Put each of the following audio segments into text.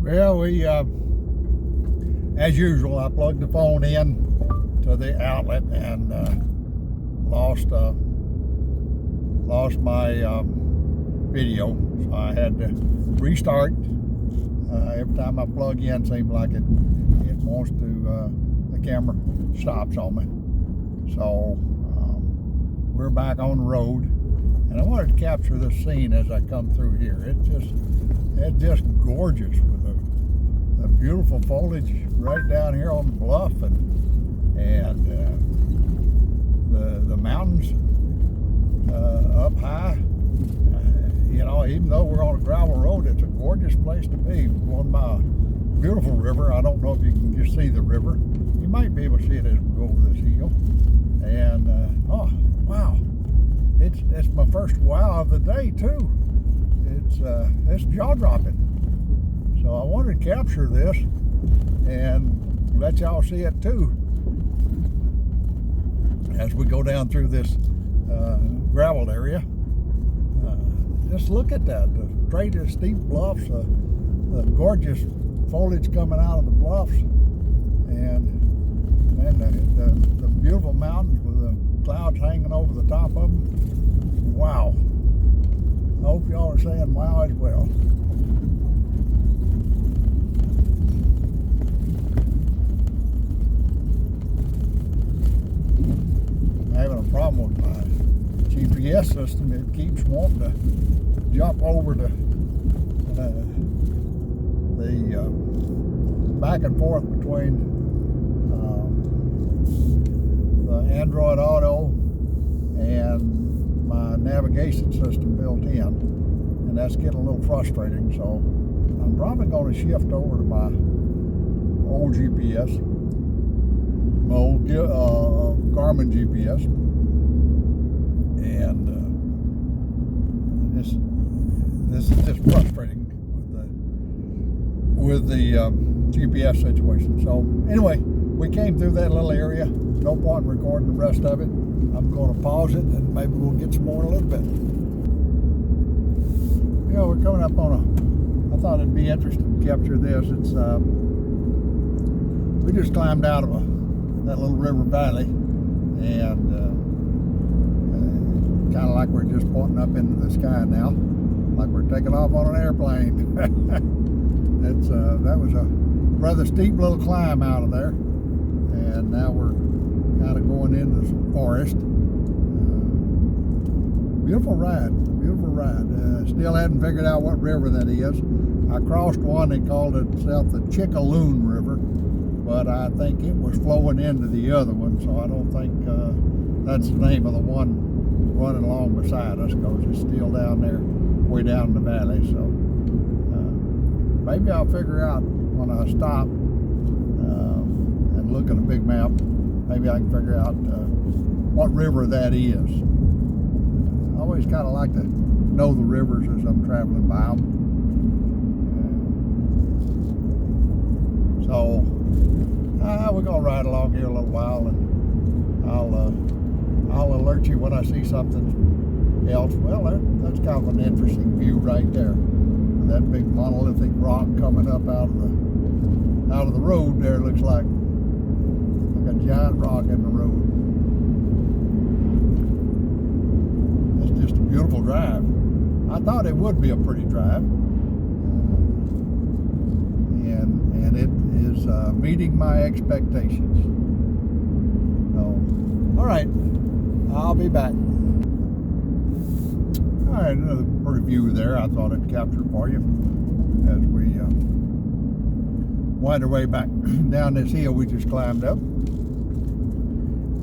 Well, as usual, I plugged the phone in to the outlet and lost my video, so I had to restart. Every time I plug in, seems like it wants to, the camera stops on me. So we're back on the road, and I wanted to capture this scene as I come through here. It's just gorgeous with the beautiful foliage right down here on the bluff, and the mountains up high. You know, even though we're on a gravel road, it's a gorgeous place to be. Going by a beautiful river. I don't know if you can just see the river. You might be able to see it as we go over this hill. And oh wow, it's my first wow of the day too. It's jaw-dropping. So I wanted to capture this and let y'all see it too as we go down through this graveled area. Just look at that, the straight and steep bluffs, the gorgeous foliage coming out of the bluffs, and then the beautiful mountains with the clouds hanging over the top of them. Wow. I hope y'all are saying wow as well. I'm having a problem with my GPS system. It keeps wanting to jump over to the back and forth between the Android Auto and my navigation system built in, and that's getting a little frustrating. So I'm probably going to shift over to my old GPS, my old Garmin GPS, and this is just frustrating with the GPS situation. So anyway, we came through that little area. No point in recording the rest of it. I'm going to pause it, and maybe we'll get some more in a little bit. Yeah, we're coming up on I thought it'd be interesting to capture this. It's we just climbed out of that little river valley, and kind of like we're just pointing up into the sky now, like we're taking off on an airplane. That was a rather steep little climb out of there, and now we're kind of going into some forest. Beautiful ride, beautiful ride. Still hadn't figured out what river that is. I crossed one that called itself the Chickaloon River, but I think it was flowing into the other one, so I don't think that's the name of the one running along beside us, because it's still down there, way down in the valley. So maybe I'll figure out when I stop and look at a big map, maybe I can figure out what river that is. I always kind of like to know the rivers as I'm traveling by them. So we're gonna ride along here a little while, and I'll alert you when I see something else. Well, that's kind of an interesting view right there. That big monolithic rock coming up out of the road there looks like a giant rock in the road. It's just a beautiful drive. I thought it would be a pretty drive, and it is meeting my expectations. So, all right, I'll be back. All right, another pretty view there. I thought I'd capture for you as we wind our way back down this hill we just climbed up,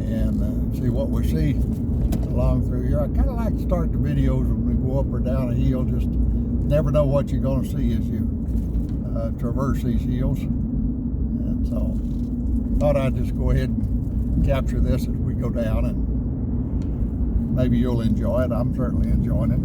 and see what we see along through here. I kind of like to start the videos when we go up or down a hill. Just never know what you're going to see as you traverse these hills, and so thought I'd just go ahead and capture this as we go down, and maybe you'll enjoy it. I'm certainly enjoying it.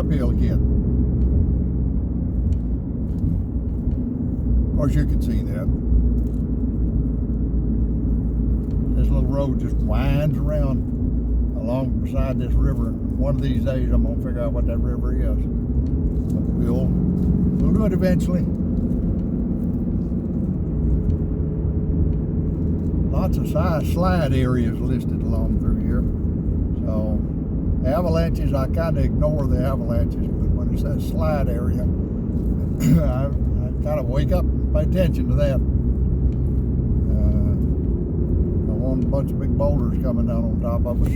uphill again. Of course, you can see that. This little road just winds around along beside this river. One of these days, I'm gonna figure out what that river is. But we'll do it eventually. Lots of slide areas listed along through here. So avalanches, I kind of ignore the avalanches, but when it says slide area, I kind of wake up and pay attention to that. I want a bunch of big boulders coming down on top of us.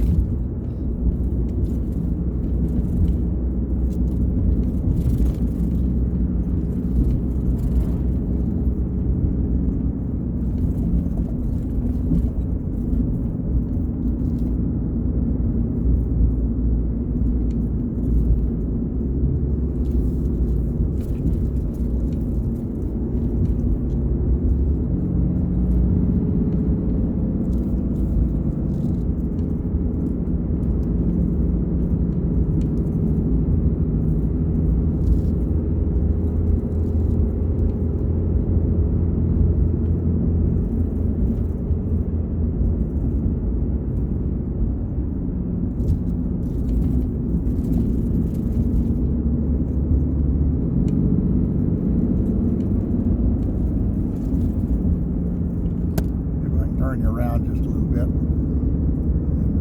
Around just a little bit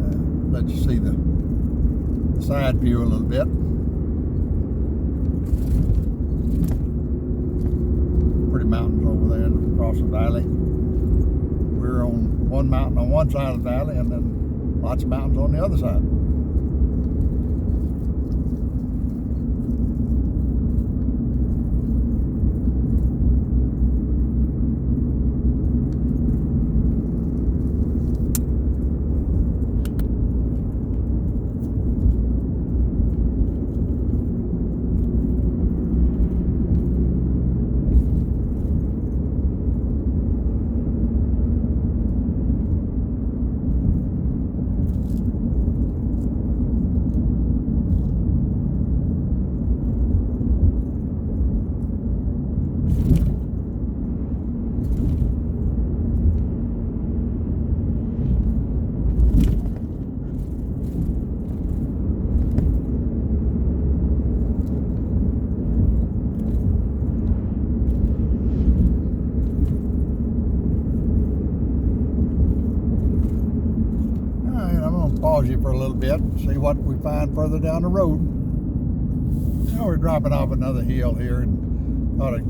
and let you see the side view a little bit. Pretty mountains over there across the valley. We're on one mountain on one side of the valley and then lots of mountains on the other side. Pause you for a little bit and see what we find further down the road. Now we're dropping off another hill here and ought to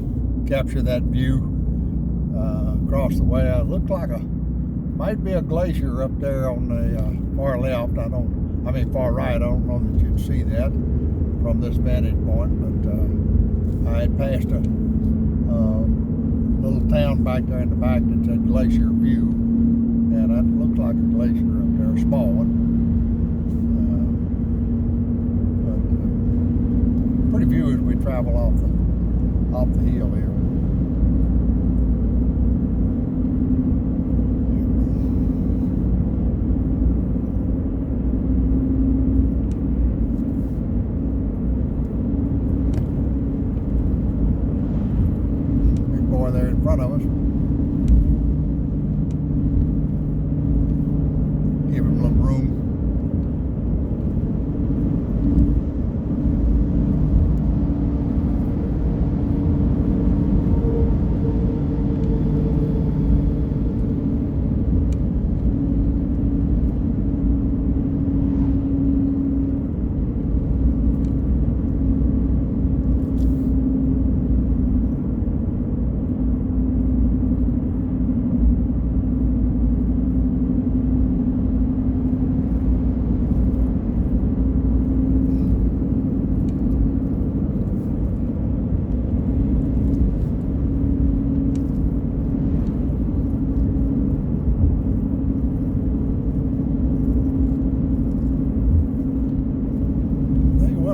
capture that view across the way. It looked like might be a glacier up there on the far left. Far right. I don't know that you'd see that from this vantage point, but I had passed a little town back there in the back that said Glacier View, and that looked like a glacier up there, a small one. Pretty view as we travel off the hill here. Big boy there in front of us. Give him a little room.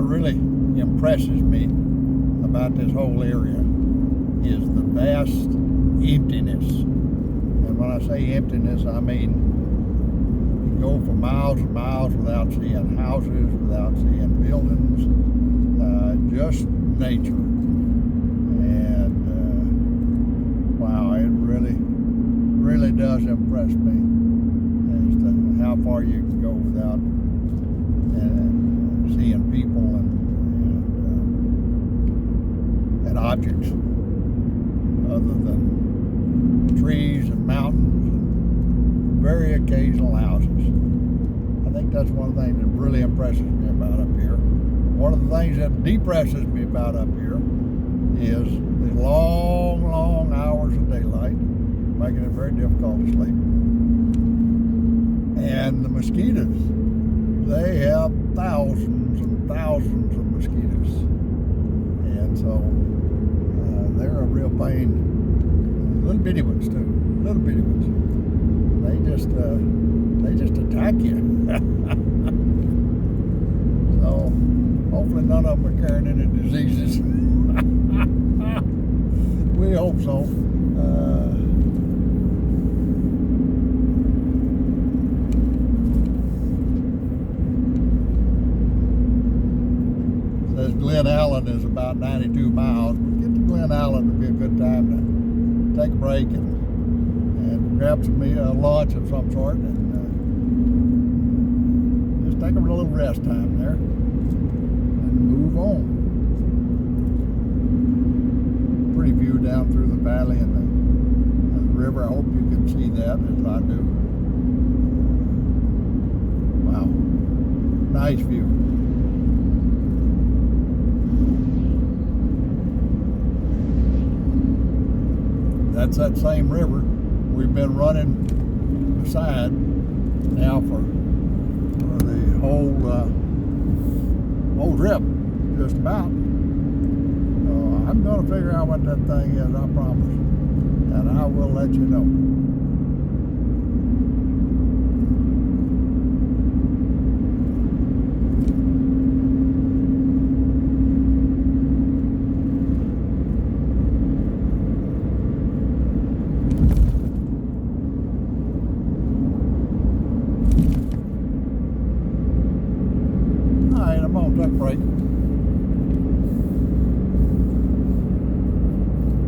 Really impresses me about this whole area is the vast emptiness. And when I say emptiness, I mean you go for miles and miles without seeing houses, without seeing buildings. just nature. And wow, it really does impress me as to how far you can go without seeing people and objects other than trees and mountains and very occasional houses. I think that's one of the things that really impresses me about up here. One of the things that depresses me about up here is the long hours of daylight, making it very difficult to sleep. And the mosquitoes. They have thousands and thousands of mosquitoes. And so they're a real pain. Little bitty ones too. Little bitty ones. They just attack you. So hopefully none of them are carrying any diseases. We hope so. Says Glen Allen is about 92 miles. But get to Glen Allen would be a good time to take a break and grab some lunch of some sort and just take a little rest time there and move on. Pretty view down through the valley and the river. I hope you can see that as I do. Wow, nice view. That's that same river we've been running beside now for the whole trip, just about. I'm going to figure out what that thing is, I promise, and I will let you know. All right, I'm on that break.